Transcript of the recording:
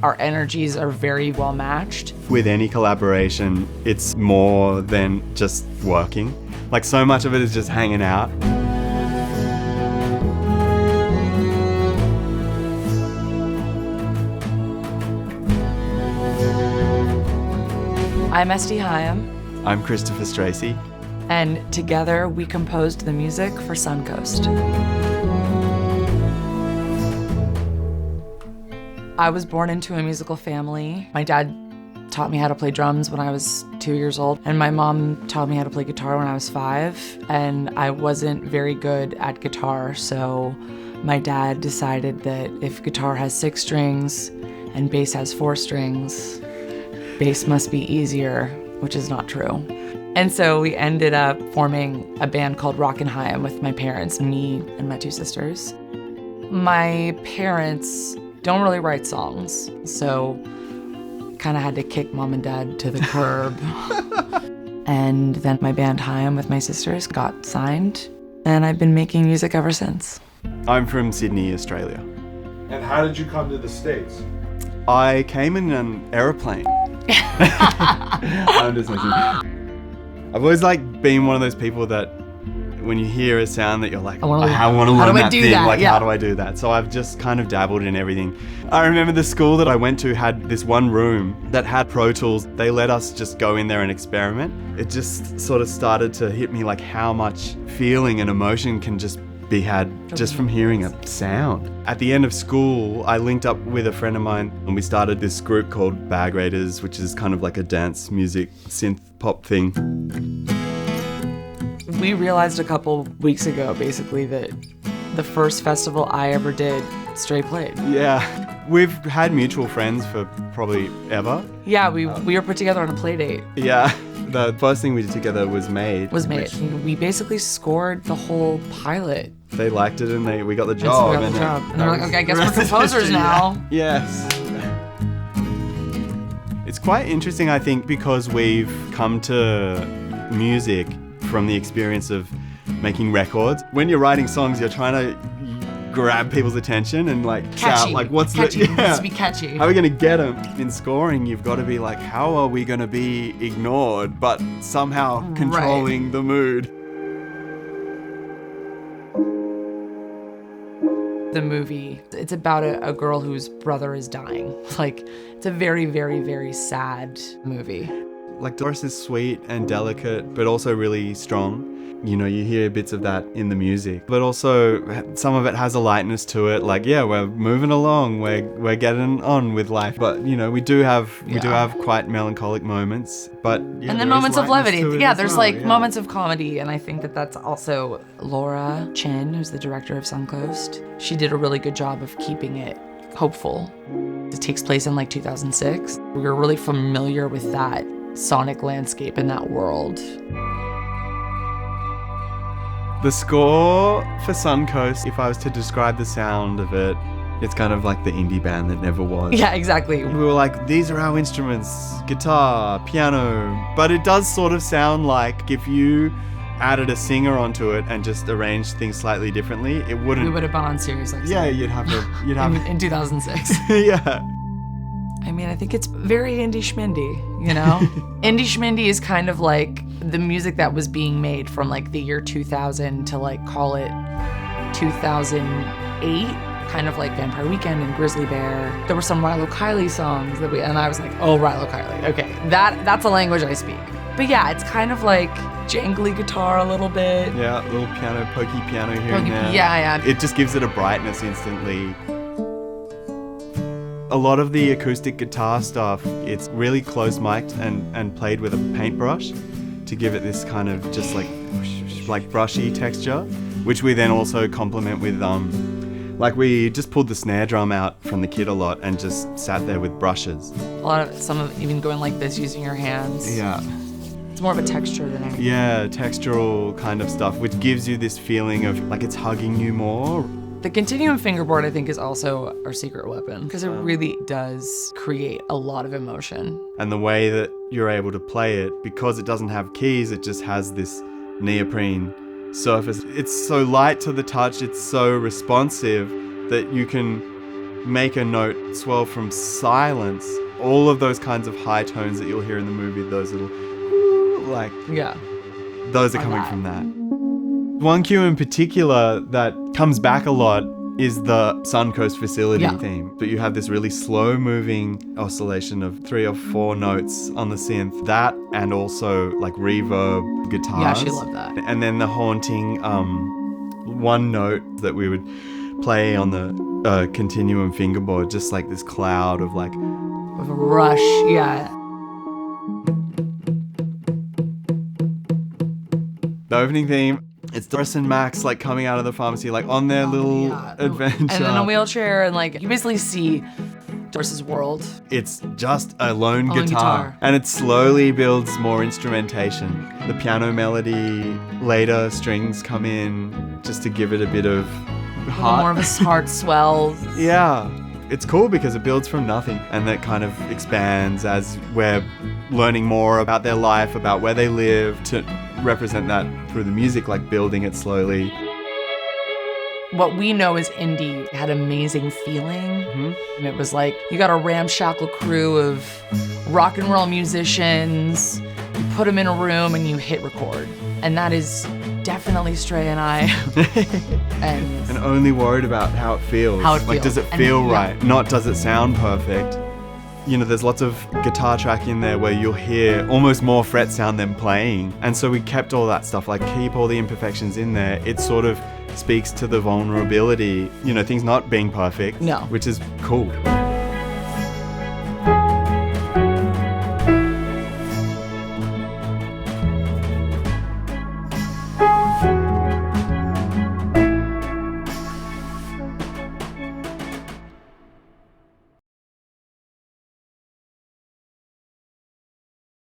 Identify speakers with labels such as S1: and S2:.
S1: our energies are very well matched.
S2: With any collaboration, it's more than just working. Like, so much of it is just hanging out.
S1: I'm Esty Hyam.
S2: I'm Christopher Stracey.
S1: And together we composed the music for Suncoast. I was born into a musical family. My dad taught me how to play drums when I was 2 years old, and my mom taught me how to play guitar when I was 5, and I wasn't very good at guitar, so my dad decided that if guitar has 6 strings and bass has 4 strings, bass must be easier, which is not true. And so we ended up forming a band called Rockin' Hyam with my parents, me and my 2 sisters. My parents don't really write songs, so kind of had to kick mom and dad to the curb. And then my band Hyam with my sisters got signed, and I've been making music ever since.
S2: I'm from Sydney, Australia.
S3: And how did you come to the States?
S2: I came in an aeroplane. I'm just messing. I've always been one of those people that when you hear a sound that you're like, I want to learn that thing. How do I do that? So I've just kind of dabbled in everything. I remember the school that I went to had this one room that had Pro Tools. They let us just go in there and experiment. It just sort of started to hit me like how much feeling and emotion can just be had just from hearing a sound. At the end of school, I linked up with a friend of mine and we started this group called Bag Raiders, which is kind of like a dance music synth pop thing.
S1: We realized a couple weeks ago, basically, that the first festival I ever did, Stray played.
S2: Yeah, we've had mutual friends for probably ever.
S1: Yeah, we were put together on a play date.
S2: Yeah, the first thing we did together was Made.
S1: We basically scored the whole pilot.
S2: They liked it and we got the job.
S1: And they're like, okay, I guess we're composers now.
S2: Yes. It's quite interesting, I think, because we've come to music from the experience of making records. When you're writing songs, you're trying to grab people's attention and shout, what's
S1: catchy.
S2: the... Yeah.
S1: It needs to be catchy.
S2: How are we going to get them? In scoring, you've got to be like, how are we going to be ignored, but somehow controlling the mood?
S1: The movie, it's about a girl whose brother is dying. It's a very, very, very sad movie.
S2: Doris is sweet and delicate, but also really strong. You know, you hear bits of that in the music, but also some of it has a lightness to it. We're moving along, we're getting on with life. But you know, we do have quite melancholic moments. But yeah,
S1: and then moments of levity. Yeah, there's moments of comedy, and I think that's also Laura Chen, who's the director of Suncoast. She did a really good job of keeping it hopeful. It takes place in 2006. We were really familiar with that sonic landscape in that world.
S2: The score for Suncoast, if I was to describe the sound of it, it's kind of like the indie band that never was.
S1: Yeah, exactly.
S2: We were like, these are our instruments, guitar, piano, but it does sort of sound like if you added a singer onto it and just arranged things slightly differently, it wouldn't...
S1: We would have been on Sirius XM.
S2: Yeah, you'd have
S1: in 2006.
S2: Yeah.
S1: I mean, I think it's very indie schmindy, you know? Indie schmindy is kind of like the music that was being made from the year 2000 to call it 2008, kind of like Vampire Weekend and Grizzly Bear. There were some Rilo Kiley songs and I was like, oh, Rilo Kiley, okay, that's a language I speak. But yeah, it's kind of like jangly guitar a little bit.
S2: Yeah, a little piano, pokey piano here and there.
S1: Yeah.
S2: It just gives it a brightness instantly. A lot of the acoustic guitar stuff, it's really close mic'd and played with a paintbrush to give it this kind of just brushy texture, which we then also complement with we just pulled the snare drum out from the kit a lot and just sat there with brushes.
S1: Some of even going like this using your hands.
S2: Yeah.
S1: It's more of a texture than anything.
S2: Yeah, textural kind of stuff, which gives you this feeling of it's hugging you more.
S1: The continuum fingerboard, I think, is also our secret weapon because it really does create a lot of emotion.
S2: And the way that you're able to play it, because it doesn't have keys, it just has this neoprene surface. It's so light to the touch, it's so responsive that you can make a note swell from silence, all of those kinds of high tones that you'll hear in the movie, those little, like,
S1: Yeah.
S2: those are coming from that. One cue in particular that comes back a lot is the Suncoast facility theme. But you have this really slow moving oscillation of 3 or 4 notes on the synth. That and also like reverb guitars.
S1: Yeah, she loved that.
S2: And then the haunting one note that we would play on the continuum fingerboard, just like this cloud of like
S1: Of a rush, yeah.
S2: the opening theme. It's Doris and Max like coming out of the pharmacy, like on their little adventure.
S1: And in a wheelchair, and like you basically see Doris's world.
S2: It's just a lone guitar. And it slowly builds more instrumentation. The piano melody, later strings come in just to give it a bit of heart.
S1: More of a heart swell.
S2: Yeah. It's cool because it builds from nothing and that kind of expands as we're learning more about their life, about where they live, to represent that through the music, like building it slowly.
S1: What we know is indie had amazing feeling. And it was like, you got a ramshackle crew of rock and roll musicians, you put them in a room and you hit record. And that is definitely Stray and I.
S2: and only worried about how it feels. Like, does it feel right? Not does it sound perfect? You know, there's lots of guitar track in there where you'll hear almost more fret sound than playing. And so we kept all that stuff, like keep all the imperfections in there. It sort of speaks to the vulnerability, you know, things not being perfect.
S1: No.
S2: Which is cool.